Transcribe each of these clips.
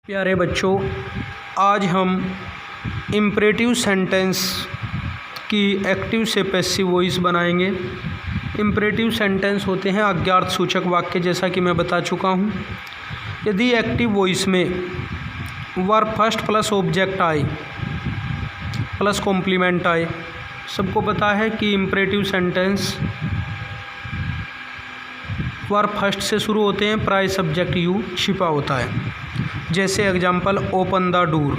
प्यारे बच्चों, आज हम इम्परेटिव सेंटेंस की एक्टिव से पैसिव वॉइस बनाएंगे। इम्परेटिव सेंटेंस होते हैं अज्ञात सूचक वाक्य, जैसा कि मैं बता चुका हूँ। यदि एक्टिव वॉइस में वर्ब फर्स्ट प्लस ऑब्जेक्ट आए प्लस कॉम्प्लीमेंट आए, सबको पता है कि इम्परेटिव सेंटेंस वर्ब फर्स्ट से शुरू होते हैं, प्राय सब्जेक्ट यू छिपा होता है। जैसे एग्जाम्पल ओपन द डोर।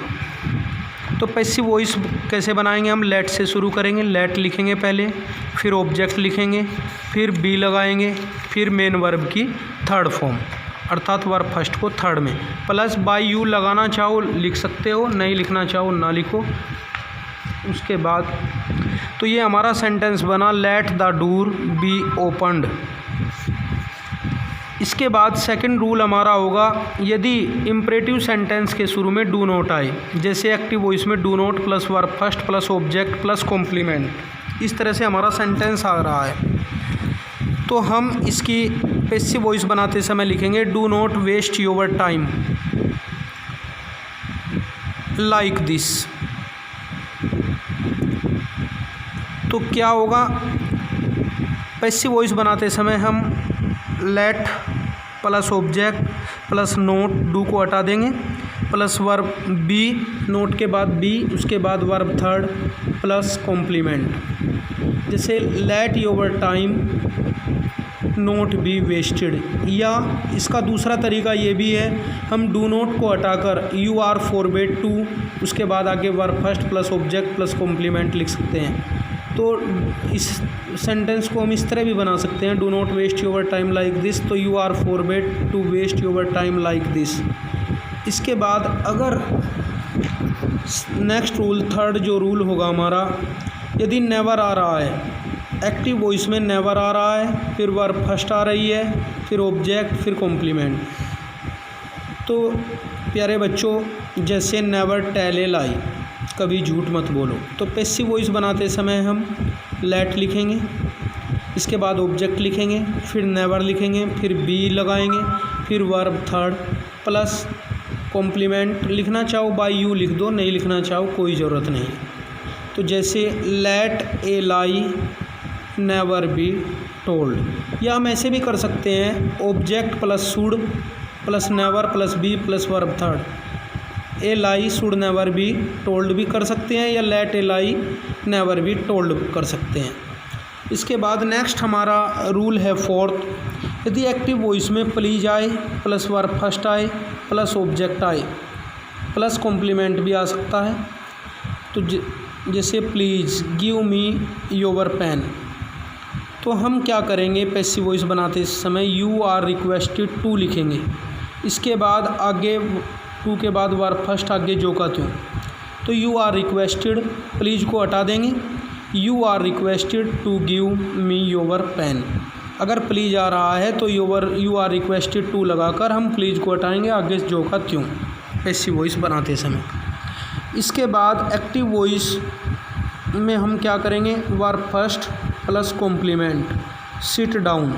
तो पैसिव वॉइस कैसे बनाएंगे? हम लेट से शुरू करेंगे। लेट लिखेंगे पहले, फिर ऑब्जेक्ट लिखेंगे, फिर बी लगाएंगे, फिर मेन वर्ब की थर्ड फॉर्म अर्थात वर्ब फर्स्ट को थर्ड में, प्लस बाय यू लगाना चाहो लिख सकते हो, नहीं लिखना चाहो ना लिखो। उसके बाद तो ये हमारा सेंटेंस बना, let the door B opened. इसके बाद सेकंड रूल हमारा होगा, यदि इम्परेटिव सेंटेंस के शुरू में डू नॉट आए, जैसे एक्टिव वॉइस में do not plus verb first plus object plus complement, इस तरह से हमारा सेंटेंस आ रहा है, तो हम इसकी पैसिव वॉइस बनाते समय लिखेंगे do not waste your time like this. तो क्या होगा? पैसिव वॉइस बनाते समय हम let plus object plus not, do को हटा देंगे, प्लस वर्ब बी, नोट के बाद बी, उसके बाद वर्ब थर्ड प्लस कॉम्प्लीमेंट। जैसे let your time not be wasted. या इसका दूसरा तरीका ये भी है, हम डू नोट को हटाकर यू आर फॉरबेड टू, उसके बाद आगे verb first plus object plus complement लिख सकते हैं। तो इस सेंटेंस को हम इस तरह भी बना सकते हैं, do not waste your time like this, तो you are forbade to waste your time like this. इसके बाद अगर नेक्स्ट रूल, थर्ड जो रूल होगा हमारा, यदि नेवर आ रहा है, एक्टिव वॉइस में नेवर आ रहा है, फिर वर्ब फर्स्ट आ रही है, फिर ऑब्जेक्ट, फिर कॉम्प्लीमेंट। तो प्यारे बच्चों, जैसे नेवर टेल ए लाई, कभी झूठ मत बोलो, तो पैसिव वॉइस बनाते समय हम लेट लिखेंगे, इसके बाद ऑब्जेक्ट लिखेंगे, फिर नेवर लिखेंगे, फिर बी लगाएंगे, फिर वर्ब थर्ड प्लस कॉम्प्लीमेंट। लिखना चाहो बाय यू लिख दो, नहीं लिखना चाहो कोई ज़रूरत नहीं। तो जैसे let a lie never be told. या हम ऐसे भी कर सकते हैं, object plus should plus never plus be plus verb third, a lie should never be told भी कर सकते हैं, या let a lie never be told कर सकते हैं। इसके बाद नेक्स्ट हमारा रूल है फोर्थ, यदि एक्टिव वॉइस में प्लीज आए प्लस वर्ब फर्स्ट आए प्लस ऑब्जेक्ट आए प्लस कॉम्प्लीमेंट भी आ सकता है। तो जैसे please give me your pen, तो हम क्या करेंगे? पैसिव वॉइस बनाते समय यू आर रिक्वेस्टेड टू लिखेंगे, इसके बाद आगे टू के बाद वर्ब फर्स्ट, आगे जो का तो यू आर रिक्वेस्टेड, प्लीज़ को हटा देंगे, you are requested to give me your pen. अगर प्लीज़ आ रहा है तो यू आर रिक्वेस्टेड टू लगाकर हम प्लीज़ को हटाएंगे, आगे जो का त्यों, पैसिव वॉइस बनाते समय। इसके बाद एक्टिव वॉइस में हम क्या करेंगे? Verb first plus complement sit down.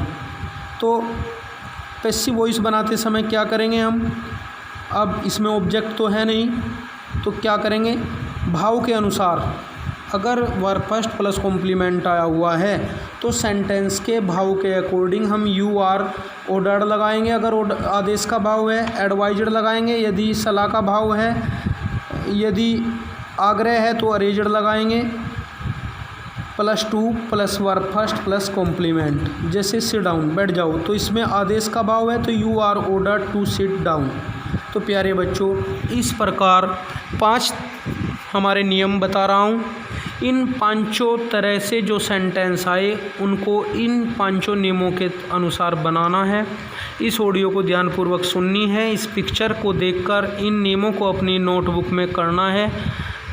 तो पैसिव वॉइस बनाते समय क्या करेंगे हम? अब इसमें ऑब्जेक्ट तो है नहीं, तो क्या करेंगे? भाव के अनुसार, अगर वर्ब फर्स्ट प्लस कॉम्प्लीमेंट आया हुआ है तो सेंटेंस के भाव के अकॉर्डिंग हम यू आर ऑर्डर्ड लगाएंगे, अगर आदेश का भाव है एडवाइजड लगाएंगे, यदि सलाह का भाव है, यदि आग्रह है तो अरेजड लगाएंगे, plus to plus verb first plus complement. जैसे सिट डाउन, बैठ जाओ, तो इसमें आदेश का भाव है तो you are ordered to sit down. तो प्यारे बच्चों, इस प्रकार 5 हमारे नियम बता रहा हूँ। इन 5 तरह से जो सेंटेंस आए उनको इन 5 नियमों के अनुसार बनाना है। इस ऑडियो को ध्यानपूर्वक सुननी है, इस पिक्चर को देखकर इन नियमों को अपनी नोटबुक में करना है।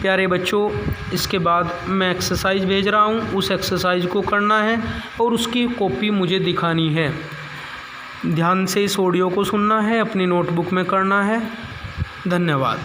प्यारे बच्चों, इसके बाद मैं एक्सरसाइज भेज रहा हूँ, उस एक्सरसाइज को करना है और उसकी कॉपी मुझे दिखानी है। ध्यान से इस ऑडियो को सुनना है, अपनी नोटबुक में करना है। धन्यवाद।